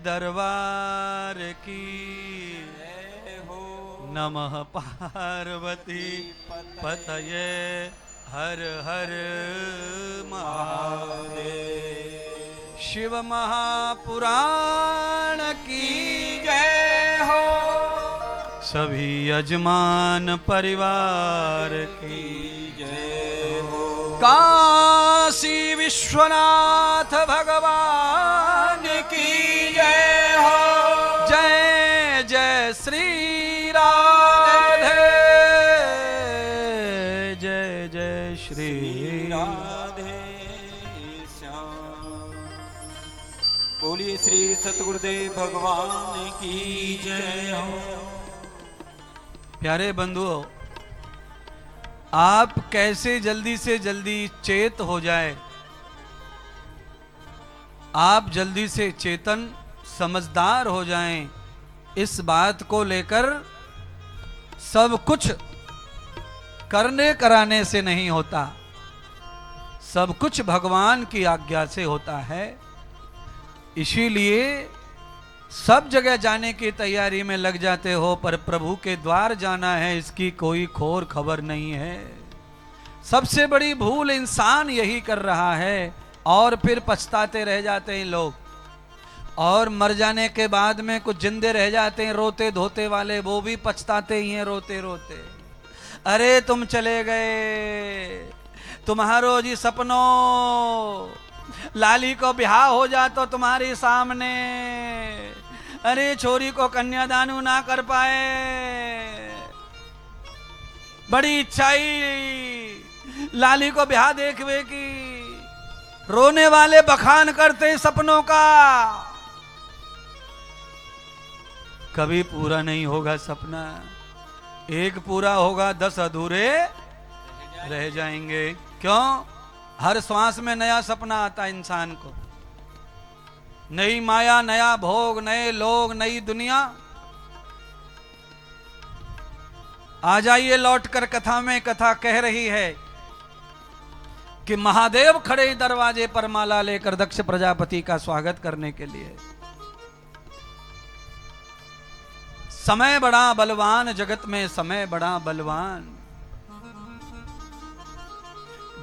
दरबार की नमः पार्वती पतये हर हर महादेव। शिव महापुराण की जय हो। सभी यजमान परिवार की जय हो। काशी विश्वनाथ भगवान की जय हो। जय जय श्री राधे, जय जय श्री राधे श्याम। बोलिए श्री सतगुरुदेव भगवान की जय हो। प्यारे बंधुओं, आप कैसे जल्दी से जल्दी चेत हो जाए, आप जल्दी से चेतन समझदार हो जाएं, इस बात को लेकर सब कुछ करने कराने से नहीं होता, सब कुछ भगवान की आज्ञा से होता है। इसीलिए सब जगह जाने की तैयारी में लग जाते हो, पर प्रभु के द्वार जाना है इसकी कोई खोर खबर नहीं है। सबसे बड़ी भूल इंसान यही कर रहा है और फिर पछताते रह जाते हैं लोग। और मर जाने के बाद में कुछ जिंदे रह जाते हैं रोते धोते वाले, वो भी पछताते ही हैं रोते रोते। अरे तुम चले गए, तुम्हारो जी सपनों, लाली को ब्याह हो जा तो तुम्हारे सामने, अरे छोरी को कन्यादान ना कर पाए, बड़ी इच्छा ही लाली को ब्याह देखवे की। रोने वाले बखान करते हैं सपनों का, कभी पूरा नहीं होगा सपना। एक पूरा होगा 10 अधूरे रह जाएंगे। क्यों? हर श्वास में नया सपना आता इंसान को, नई माया, नया भोग, नए लोग, नई दुनिया। आ जाइए लौट कर कथा में। कथा कह रही है कि महादेव खड़े दरवाजे पर माला लेकर दक्ष प्रजापति का स्वागत करने के लिए। समय बड़ा बलवान, जगत में समय बड़ा बलवान।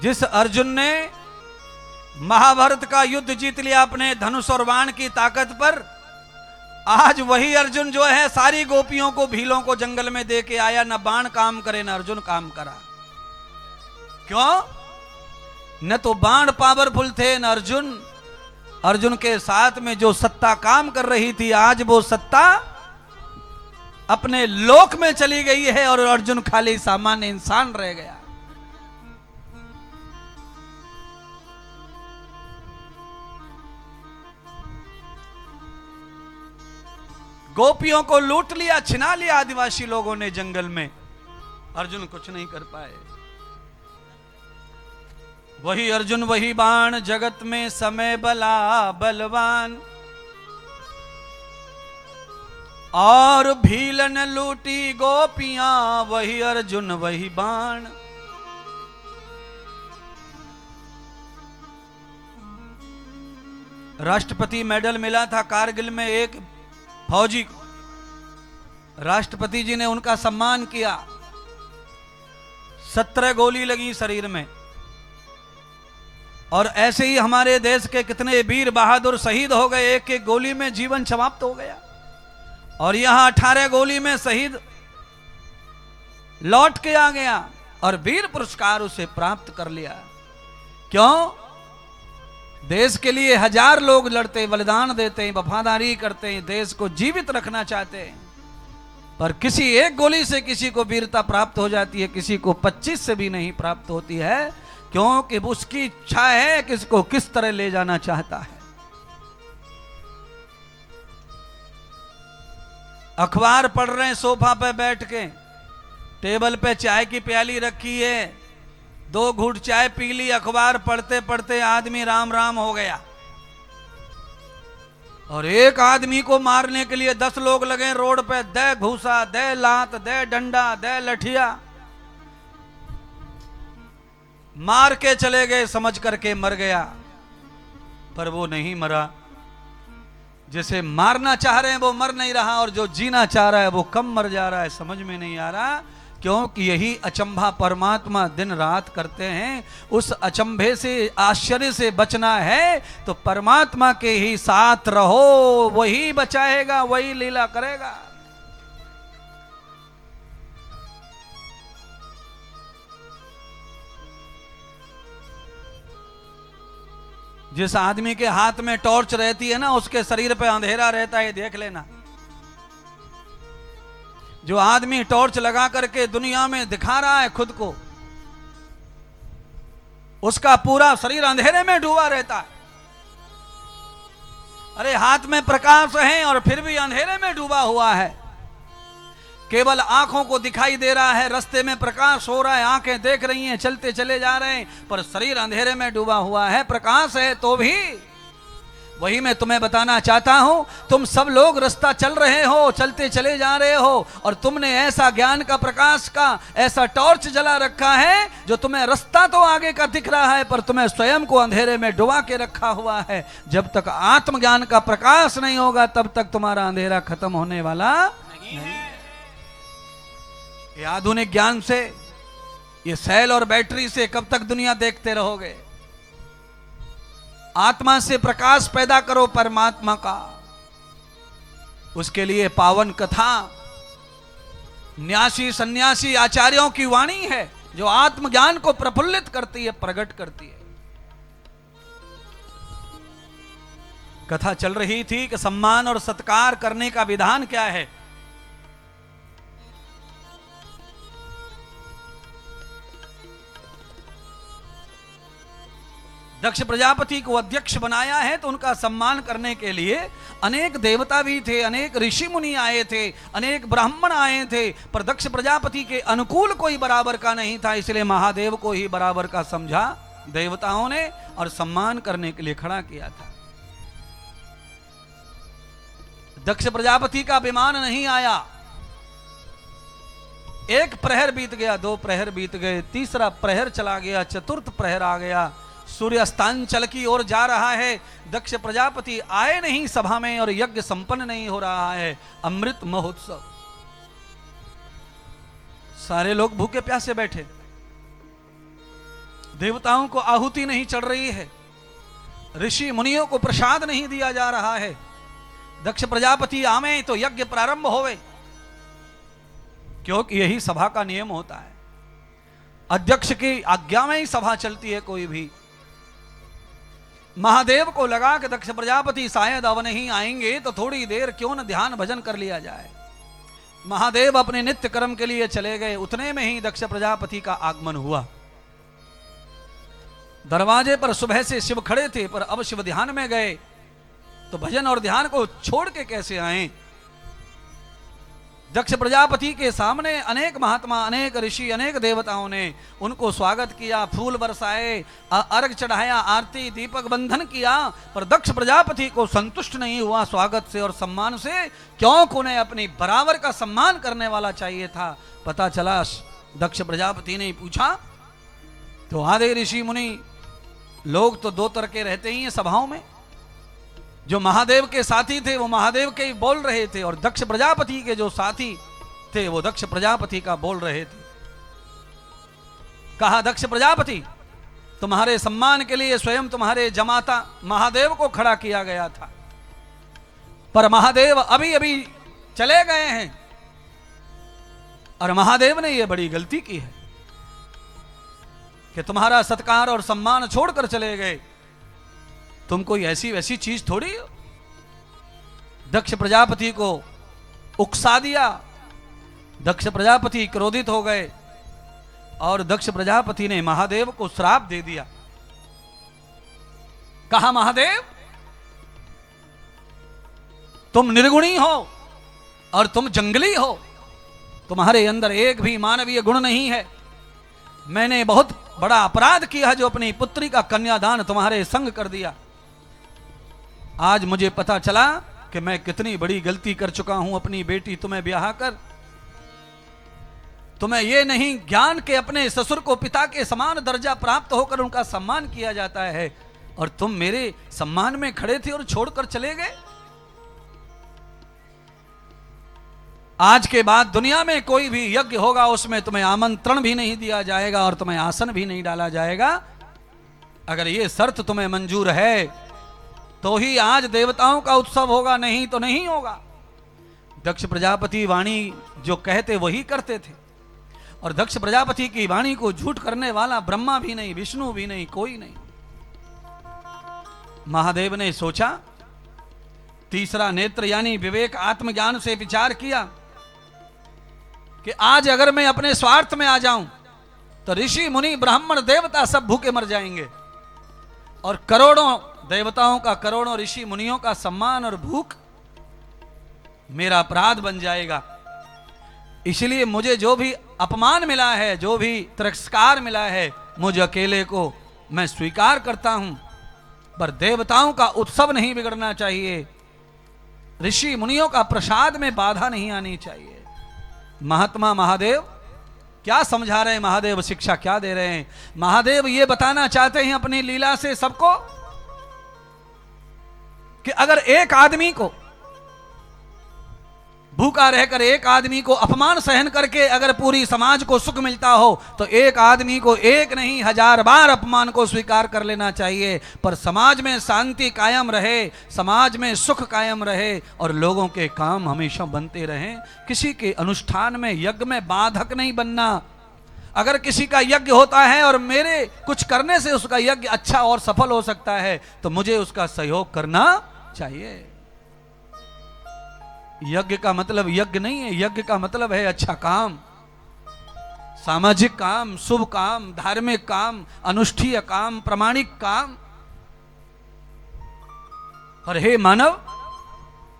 जिस अर्जुन ने महाभारत का युद्ध जीत लिया अपने धनुष और बाण की ताकत पर, आज वही अर्जुन जो है सारी गोपियों को, भीलों को जंगल में दे के आया। न बाण काम करे न अर्जुन काम करा। क्यों? न तो बाण पावरफुल थे न अर्जुन। अर्जुन के साथ में जो सत्ता काम कर रही थी, आज वो सत्ता अपने लोक में चली गई है और अर्जुन खाली सामान्य इंसान रह गया। गोपियों को लूट लिया, छिना लिया आदिवासी लोगों ने जंगल में। अर्जुन कुछ नहीं कर पाए। वही अर्जुन वही बाण, जगत में समय बला बलवान। और भीलन लूटी गोपियां, वही अर्जुन वही बाण। राष्ट्रपति मेडल मिला था कारगिल में एक फौजी को, राष्ट्रपति जी ने उनका सम्मान किया। 17 गोली लगी शरीर में। और ऐसे ही हमारे देश के कितने वीर बहादुर शहीद हो गए, एक एक गोली में जीवन समाप्त हो गया। और यहां 18 गोली में शहीद लौट के आ गया और वीर पुरस्कार उसे प्राप्त कर लिया। क्यों? देश के लिए 1000 लोग लड़ते, बलिदान देते हैं, वफादारी करते हैं, देश को जीवित रखना चाहते हैं, पर किसी एक गोली से किसी को वीरता प्राप्त हो जाती है, किसी को 25 से भी नहीं प्राप्त होती है। क्योंकि उसकी इच्छा है कि इसको किस तरह ले जाना चाहता है। अखबार पढ़ रहे हैं सोफा पे बैठ के, टेबल पे चाय की प्याली रखी है, 2 घूंट चाय पी ली, अखबार पढ़ते पढ़ते आदमी राम राम हो गया। और एक आदमी को मारने के लिए 10 लोग लगे रोड पे, दे घूसा, दे लात, दे डंडा, दे लठिया, मार के चले गए, समझ करके मर गया। पर वो नहीं मरा। जैसे मारना चाह रहे हैं वो मर नहीं रहा, और जो जीना चाह रहा है वो कम मर जा रहा है। समझ में नहीं आ रहा, क्योंकि यही अचंभा परमात्मा दिन रात करते हैं। उस अचंभे से, आश्चर्य से बचना है तो परमात्मा के ही साथ रहो, वही बचाएगा, वही लीला करेगा। जिस आदमी के हाथ में टॉर्च रहती है ना, उसके शरीर पे अंधेरा रहता है, देख लेना। जो आदमी टॉर्च लगा करके दुनिया में दिखा रहा है खुद को, उसका पूरा शरीर अंधेरे में डूबा रहता है। अरे हाथ में प्रकाश है और फिर भी अंधेरे में डूबा हुआ है। केवल आंखों को दिखाई दे रहा है, रास्ते में प्रकाश हो रहा है, आंखें देख रही हैं, चलते चले जा रहे हैं, पर शरीर अंधेरे में डूबा हुआ है। प्रकाश है तो भी। वही मैं तुम्हें बताना चाहता हूं, तुम सब लोग रास्ता चल रहे हो, चलते चले जा रहे हो, और तुमने ऐसा ज्ञान का, प्रकाश का ऐसा टॉर्च जला रखा है जो तुम्हें रास्ता तो आगे का दिख रहा है, पर तुम्हें स्वयं को अंधेरे में डुबा के रखा हुआ है। जब तक आत्मज्ञान का प्रकाश नहीं होगा तब तक तुम्हारा अंधेरा खत्म होने वाला नहीं। ये आधुनिक ज्ञान से, ये सेल और बैटरी से कब तक दुनिया देखते रहोगे? आत्मा से प्रकाश पैदा करो परमात्मा का। उसके लिए पावन कथा न्यासी सन्यासी आचार्यों की वाणी है, जो आत्मज्ञान को प्रफुल्लित करती है, प्रकट करती है। कथा चल रही थी कि सम्मान और सत्कार करने का विधान क्या है। दक्ष प्रजापति को अध्यक्ष बनाया है तो उनका सम्मान करने के लिए अनेक देवता भी थे, अनेक ऋषि मुनि आए थे, अनेक ब्राह्मण आए थे, पर दक्ष प्रजापति के अनुकूल कोई बराबर का नहीं था। इसलिए महादेव को ही बराबर का समझा देवताओं ने और सम्मान करने के लिए खड़ा किया था। दक्ष प्रजापति का विमान नहीं आया। एक प्रहर बीत गया, दो प्रहर बीत गए, तीसरा प्रहर चला गया, चतुर्थ प्रहर आ गया। सूर्य अस्तांचल की ओर जा रहा है, दक्ष प्रजापति आए नहीं सभा में और यज्ञ संपन्न नहीं हो रहा है। अमृत महोत्सव, सारे लोग भूखे प्यासे बैठे, देवताओं को आहुति नहीं चढ़ रही है, ऋषि मुनियों को प्रसाद नहीं दिया जा रहा है। दक्ष प्रजापति आवे तो यज्ञ प्रारंभ होवे, क्योंकि यही सभा का नियम होता है। अध्यक्ष की आज्ञा में ही सभा चलती है कोई भी। महादेव को लगा कि दक्ष प्रजापति शायद अब नहीं आएंगे, तो थोड़ी देर क्यों न ध्यान भजन कर लिया जाए। महादेव अपने नित्य कर्म के लिए चले गए। उतने में ही दक्ष प्रजापति का आगमन हुआ। दरवाजे पर सुबह से शिव खड़े थे, पर अब शिव ध्यान में गए तो भजन और ध्यान को छोड़ के कैसे आए। दक्ष प्रजापति के सामने अनेक महात्मा, अनेक ऋषि, अनेक देवताओं ने उनको स्वागत किया, फूल बरसाए, अर्घ चढ़ाया, आरती दीपक बंधन किया, पर दक्ष प्रजापति को संतुष्ट नहीं हुआ स्वागत से और सम्मान से, क्योंकि उन्हें अपनी बराबर का सम्मान करने वाला चाहिए था। पता चला दक्ष प्रजापति ने पूछा तो आधे ऋषि मुनि लोग तो दो तरह के रहते ही हैं सभाओं में। जो महादेव के साथी थे वो महादेव के ही बोल रहे थे, और दक्ष प्रजापति के जो साथी थे वो दक्ष प्रजापति का बोल रहे थे। कहा, दक्ष प्रजापति, तुम्हारे सम्मान के लिए स्वयं तुम्हारे जमाता महादेव को खड़ा किया गया था, पर महादेव अभी अभी चले गए हैं, और महादेव ने यह बड़ी गलती की है कि तुम्हारा सत्कार और सम्मान छोड़कर चले गए। तुम कोई ऐसी वैसी चीज थोड़ी हो। दक्ष प्रजापति को उकसा दिया। दक्ष प्रजापति क्रोधित हो गए और दक्ष प्रजापति ने महादेव को श्राप दे दिया। कहा, महादेव, तुम निर्गुणी हो और तुम जंगली हो, तुम्हारे अंदर एक भी मानवीय गुण नहीं है। मैंने बहुत बड़ा अपराध किया जो अपनी पुत्री का कन्यादान तुम्हारे संग कर दिया। आज मुझे पता चला कि मैं कितनी बड़ी गलती कर चुका हूं अपनी बेटी तुम्हें ब्याह कर। तुम्हें यह नहीं ज्ञान के अपने ससुर को पिता के समान दर्जा प्राप्त होकर उनका सम्मान किया जाता है, और तुम मेरे सम्मान में खड़े थे और छोड़कर चले गए। आज के बाद दुनिया में कोई भी यज्ञ होगा उसमें तुम्हें आमंत्रण भी नहीं दिया जाएगा और तुम्हें आसन भी नहीं डाला जाएगा। अगर ये शर्त तुम्हें मंजूर है तो ही आज देवताओं का उत्सव होगा, नहीं तो नहीं होगा। दक्ष प्रजापति वाणी जो कहते वही करते थे, और दक्ष प्रजापति की वाणी को झूठ करने वाला ब्रह्मा भी नहीं, विष्णु भी नहीं, कोई नहीं। महादेव ने सोचा, तीसरा नेत्र यानी विवेक आत्मज्ञान से विचार किया कि आज अगर मैं अपने स्वार्थ में आ जाऊं तो ऋषि मुनि ब्राह्मण देवता सब भूखे मर जाएंगे, और करोड़ों देवताओं का, करोड़ों ऋषि मुनियों का सम्मान और भूख मेरा अपराध बन जाएगा। इसलिए मुझे जो भी अपमान मिला है, जो भी तिरस्कार मिला है, मुझ अकेले को मैं स्वीकार करता हूं, पर देवताओं का उत्सव नहीं बिगड़ना चाहिए, ऋषि मुनियों का प्रसाद में बाधा नहीं आनी चाहिए। महात्मा महादेव क्या समझा रहे हैं? महादेव शिक्षा क्या दे रहे हैं? महादेव ये बताना चाहते हैं अपनी लीला से सबको कि अगर एक आदमी को भूखा रहकर, एक आदमी को अपमान सहन करके अगर पूरी समाज को सुख मिलता हो तो एक आदमी को एक नहीं 1000 बार अपमान को स्वीकार कर लेना चाहिए, पर समाज में शांति कायम रहे, समाज में सुख कायम रहे और लोगों के काम हमेशा बनते रहें। किसी के अनुष्ठान में, यज्ञ में बाधक नहीं बनना। अगर किसी का यज्ञ होता है और मेरे कुछ करने से उसका यज्ञ अच्छा और सफल हो सकता है तो मुझे उसका सहयोग करना चाहिए। यज्ञ का मतलब यज्ञ नहीं है, यज्ञ का मतलब है अच्छा काम, सामाजिक काम, शुभ काम, धार्मिक काम, अनुष्ठीय काम, प्रामाणिक काम। और हे मानव,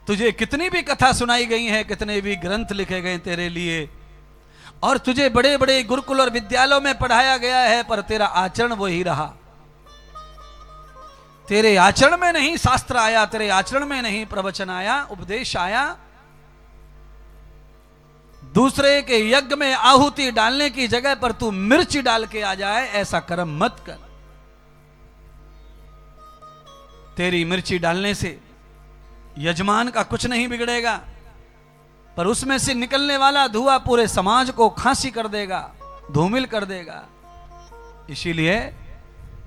तुझे कितनी भी कथा सुनाई गई है, कितने भी ग्रंथ लिखे गए तेरे लिए, और तुझे बड़े बड़े गुरुकुल और विद्यालयों में पढ़ाया गया है, पर तेरा आचरण वही रहा। तेरे आचरण में नहीं शास्त्र आया, तेरे आचरण में नहीं प्रवचन आया, उपदेश आया। दूसरे के यज्ञ में आहुति डालने की जगह पर तू मिर्च डाल के आ जाए, ऐसा कर्म मत कर। तेरी मिर्ची डालने से यजमान का कुछ नहीं बिगड़ेगा, पर उसमें से निकलने वाला धुआं पूरे समाज को खांसी कर देगा, धूमिल कर देगा। इसीलिए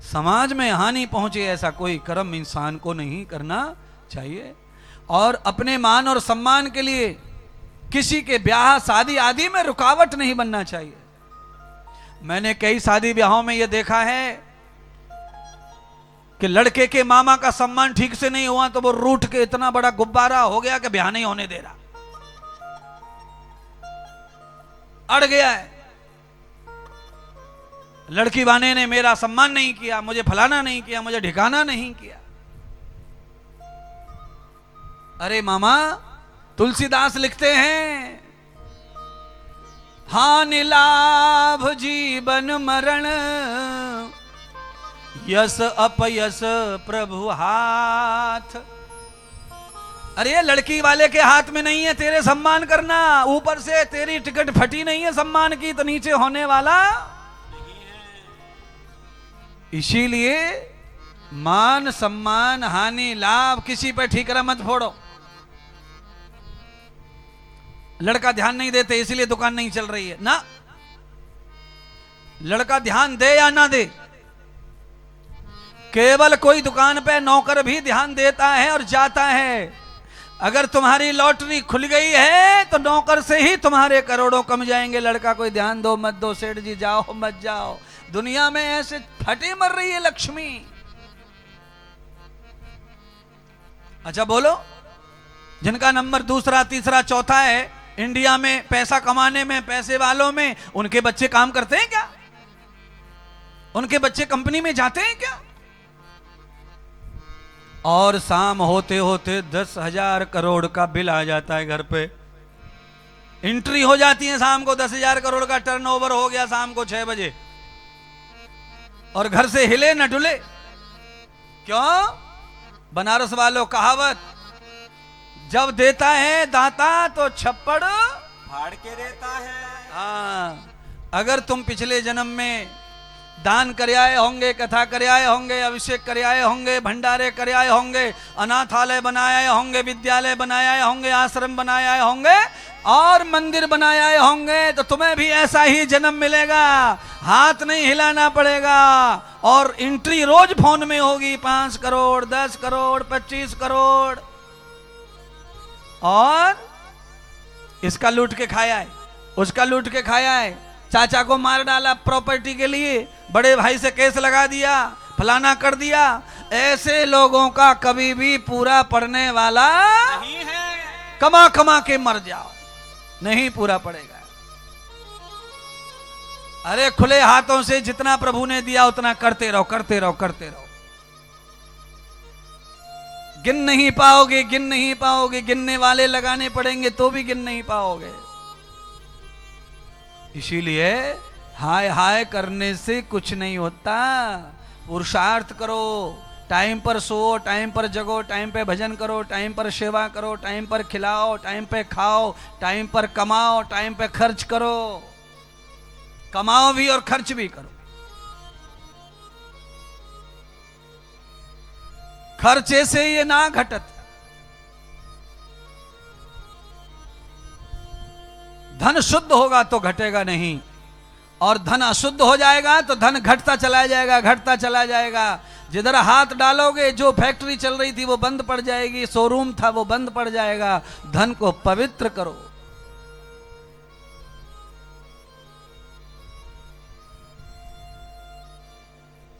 समाज में हानि पहुंचे ऐसा कोई कर्म इंसान को नहीं करना चाहिए। और अपने मान और सम्मान के लिए किसी के ब्याह शादी आदि में रुकावट नहीं बनना चाहिए। मैंने कई शादी ब्याहों में यह देखा है कि लड़के के मामा का सम्मान ठीक से नहीं हुआ तो वो रूठ के इतना बड़ा गुब्बारा हो गया कि ब्याह नहीं होने दे रहा, अड़ गया है। लड़की वाले ने मेरा सम्मान नहीं किया, मुझे फलाना नहीं किया, मुझे ठिकाना नहीं किया। अरे मामा, तुलसीदास लिखते हैं, हानि लाभ जीवन मरण, यस अपयस प्रभु हाथ। अरे लड़की वाले के हाथ में नहीं है तेरे सम्मान करना, ऊपर से तेरी टिकट फटी नहीं है सम्मान की तो नीचे होने वाला नहीं है। इसीलिए मान सम्मान हानि लाभ किसी पर ठीकरा मत फोड़ो। लड़का ध्यान नहीं देते इसलिए दुकान नहीं चल रही है ना, लड़का ध्यान दे या ना दे, केवल कोई दुकान पे नौकर भी ध्यान देता है और जाता है। अगर तुम्हारी लॉटरी खुल गई है तो नौकर से ही तुम्हारे करोड़ों कम जाएंगे। लड़का कोई ध्यान दो मत दो, सेठ जी जाओ मत जाओ, दुनिया में ऐसे फटे मर रही है लक्ष्मी। अच्छा बोलो, जिनका नंबर दूसरा तीसरा चौथा है इंडिया में पैसा कमाने में, पैसे वालों में, उनके बच्चे काम करते हैं क्या? उनके बच्चे कंपनी में जाते हैं क्या? और शाम होते होते 10,000 करोड़ का बिल आ जाता है घर पे। एंट्री हो जाती है शाम को, 10,000 करोड़ का टर्नओवर हो गया शाम को 6 बजे, और घर से हिले न डुले। क्यों? बनारस वालों कहावत, जब देता है दाता तो छप्पड़ फाड़ के देता है। हाँ, अगर तुम पिछले जन्म में दान करे आए होंगे, कथा करे आए होंगे, अभिषेक करे आए होंगे, भंडारे करे आए होंगे, अनाथालय बनाए आए होंगे, विद्यालय बनाए आए होंगे, आश्रम बनाए आए होंगे और मंदिर बनाए आए होंगे, तो तुम्हें भी ऐसा ही जन्म मिलेगा। हाथ नहीं हिलाना पड़ेगा और एंट्री रोज फोन में होगी, 5 करोड़, 10 करोड़, 25 करोड़, और इसका लूट के खाया है, उसका लूट के खाया है, चाचा को मार डाला प्रॉपर्टी के लिए, बड़े भाई से केस लगा दिया, फलाना कर दिया। ऐसे लोगों का कभी भी पूरा पड़ने वाला नहीं है। कमा कमा के मर जाओ, नहीं पूरा पड़ेगा। अरे खुले हाथों से जितना प्रभु ने दिया उतना करते रहो, करते रहो, करते रहो। गिन नहीं पाओगे, गिन नहीं पाओगे, गिनने वाले लगाने पड़ेंगे तो भी गिन नहीं पाओगे। इसीलिए हाय हाय करने से कुछ नहीं होता, पुरुषार्थ करो, टाइम पर सो, टाइम पर जगो, टाइम पे भजन करो, टाइम पर सेवा करो, टाइम पर खिलाओ, टाइम पे खाओ, टाइम पर कमाओ, टाइम पे खर्च करो, कमाओ भी और खर्च भी करो। खर्चे से ये ना घटत, धन शुद्ध होगा तो घटेगा नहीं, और धन अशुद्ध हो जाएगा तो धन घटता चला जाएगा, घटता चला जाएगा। जिधर हाथ डालोगे, जो फैक्ट्री चल रही थी वो बंद पड़ जाएगी, शोरूम था वो बंद पड़ जाएगा। धन को पवित्र करो,